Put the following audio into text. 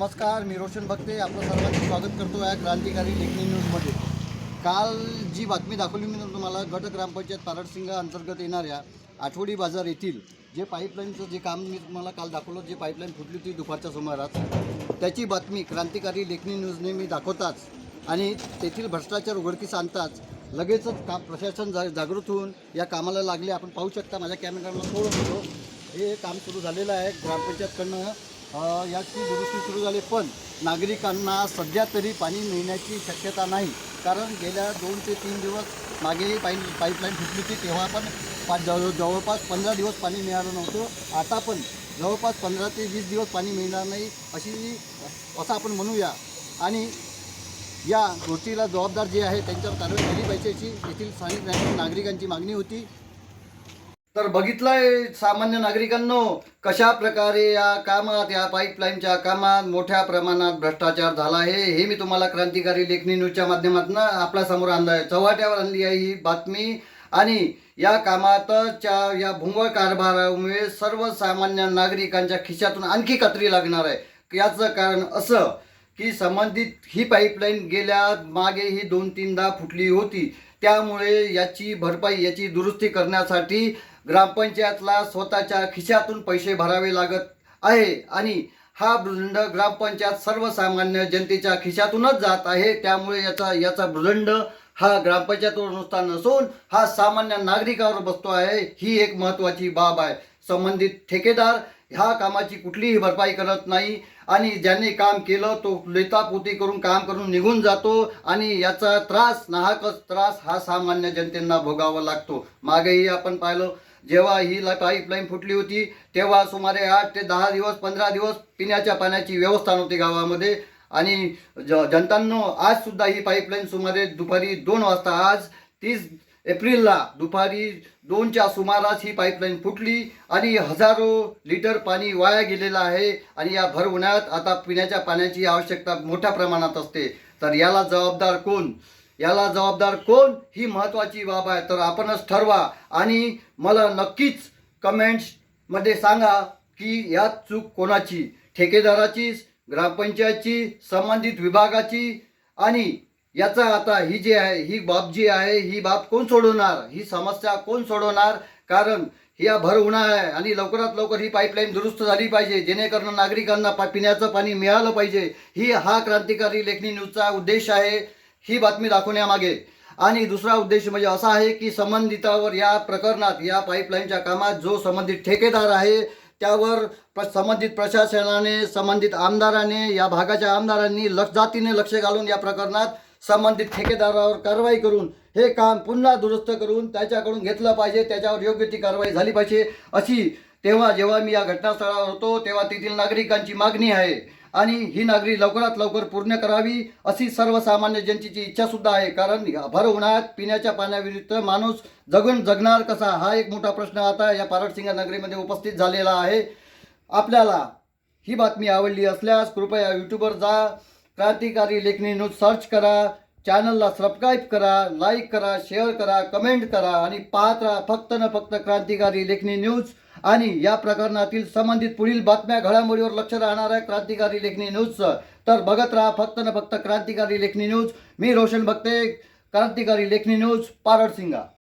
नमस्कार, मी रोशन भक्ते आपलं सर्वांचं स्वागत करतो या क्रांतिकारी लेखनी न्यूजमध्ये। काल जी बातमी दाखवली मी तुम्हाला, गट ग्रामपंचायत पारडसिंगा अंतर्गत येणाऱ्या आठवडी बाजार येथील जे पाईपलाईनचं जे काम मी तुम्हाला काल दाखवलं, जे पाईपलाईन फुटली होती दुपारच्या सुमारास, त्याची बातमी क्रांतिकारी लेखनी न्यूजने मी दाखवताच आणि तेथील भ्रष्टाचार उघडकीस आणताच लगेचच प्रशासन जागृत होऊन या कामाला लागले। आपण पाहू शकता, माझ्या कॅमेराला थोडं होतो, हे काम सुरू झालेलं आहे ग्रामपंचायतकडनं। याची दुरुस्ती सुरू झाली, पण नागरिकांना सध्या तरी पाणी मिळण्याची शक्यता नाही, कारण गेल्या 2 ते 3 दिवस मागेही पाईपलाईन फुटली होती, तेव्हा पण जवळपास 15 दिवस पाणी मिळालं नव्हतं। आता पण जवळपास 15 ते 20 दिवस पाणी मिळणार नाही असं आपण म्हणूया। आणि या गोष्टीला जबाबदार जे आहे त्यांच्यावर कारवाई झाली पाहिजे अशी येथील स्थानिक नागरिकांची मागणी होती। तर बघितलंय सामान्य नागरिकांनो, कशा प्रकारे या कामात, या पाईपलाईनच्या कामात मोठ्या प्रमाणात भ्रष्टाचार झाला आहे, हे मी तुम्हाला क्रांतिकारी लेखनी न्यूजच्या माध्यमातून आपल्यासमोर आणलं आहे, चव्हाट्यावर आणली आहे ही बातमी। आणि या कामातच्या या भोंगळ कारभारामुळे सर्वसामान्य नागरिकांच्या खिशातून आणखी कात्री लागणार आहे। याचं कारण असं की संबंधित ही पाईपलाईन गेल्या मागेही 2-3दा फुटली होती, त्यामुळे याची भरपाई, याची दुरुस्ती करण्यासाठी ग्रामपंचायतला स्वतःच्या खिशातून पैसे भरावे लागत आहे आणि हा भूदंड ग्रामपंचायत सर्वसामान्य जनतेच्या खिशातूनच जात आहे। त्यामुळे याचा भूदंड हा ग्रामपंचायतवर नुसता नसून हा सामान्य नागरिकावर बसतो आहे, ही एक महत्त्वाची बाब आहे। संबंधित ठेकेदार ह्या कामाची कुठलीही भरपाई करत नाही आणि ज्यांनी काम केलं तो लेतापोती करून काम करून निघून जातो आणि याचा त्रास, नाहकच त्रास हा सामान्य जनतेला भोगावा लागतो। मागेही आपण पाहिलं, जेव्हा ही पाईपलाईन फुटली होती तेव्हा सुमारे 8 ते 10 दिवस 15 दिवस पिण्याच्या पाण्याची व्यवस्था नव्हती गावामध्ये। आणि जनतांनो, आज सुद्धा ही पाईपलाईन सुमारे दुपारी 2 वाजता, आज 30 एप्रिलला दुपारी 2च्या सुमारास ही पाईपलाईन फुटली आणि हजारो लिटर पाणी वाया गेलेलं आहे। आणि या भर उन्हाळ्यात आता पिण्याच्या पाण्याची आवश्यकता मोठ्या प्रमाणात असते, तर याला जबाबदार कोण, याला जबाबदार कोण ही महत्त्वाची बाब आहे। तर आपणच ठरवा आणि मला नक्कीच कमेंट्समध्ये सांगा की यात चूक कोणाची, ठेकेदाराची, ग्रामपंचायतची, संबंधित विभागाची, आणि याचा आता ही जी आहे, ही बाब जी आहे, ही बाब कोण सोडवणार, ही समस्या कोण सोडवणार? कारण या भर उन्हाळा आहे आणि लवकरात लवकर ही पाईपलाईन दुरुस्त झाली पाहिजे, जेणेकरून नागरिकांना पिण्याचं पाणी मिळालं पाहिजे। हा क्रांतिकारी लेखनी न्यूजचा उद्देश आहे, ही बातमी दाखवण्यामागे। आणि दुसरा उद्देश म्हणजे असा आहे की संबंधितावर, या प्रकरणात, या पाईपलाईनच्या कामात जो संबंधित ठेकेदार आहे त्यावर संबंधित प्रशासनाने, संबंधित आमदाराने, या भागाच्या आमदारांनी जातीने लक्ष घालून या प्रकरणात संबंधित ठेकेदारावर कारवाई करून हे काम पुन्हा दुरुस्त करून त्याच्याकडून घेतलं पाहिजे, त्याच्यावर योग्य ती कारवाई झाली पाहिजे अशी जेव्हा मी या घटनास्थळावर होतो तेव्हा तेथील नागरिकांची मागणी आहे आणि ही मागणी लवकरात लवकर पूर्ण करावी अशी सर्वसामान्य जनतेची इच्छा सुद्धा आहे। कारण भर उन्हाळ्यात पिण्याच्या पाण्याविरुद्ध माणूस जगणार कसा, हा एक मोठा प्रश्न आता या पारडसिंगा नगरीमध्ये उपस्थित झालेला आहे। आपल्याला ही बातमी आवडली असल्यास कृपया यूट्यूबवर जा, क्रांतिकारी लेखनी न्यूज सर्च करा, चॅनलला सबस्क्राईब करा, लाईक करा, शेअर करा, कमेंट करा आणि पाहत राहा फक्त न फक्त क्रांतिकारी लेखनी न्यूज। आणि या प्रकरणातील संबंधित पुढील बातम्या, घडामोडीवर लक्ष राहणार आहे क्रांतिकारी लेखनी न्यूजचं, तर बघत राहा फक्त न फक्त क्रांतिकारी लेखनी न्यूज। मी रोशन भक्ते, क्रांतिकारी लेखनी न्यूज, पारडसिंगा।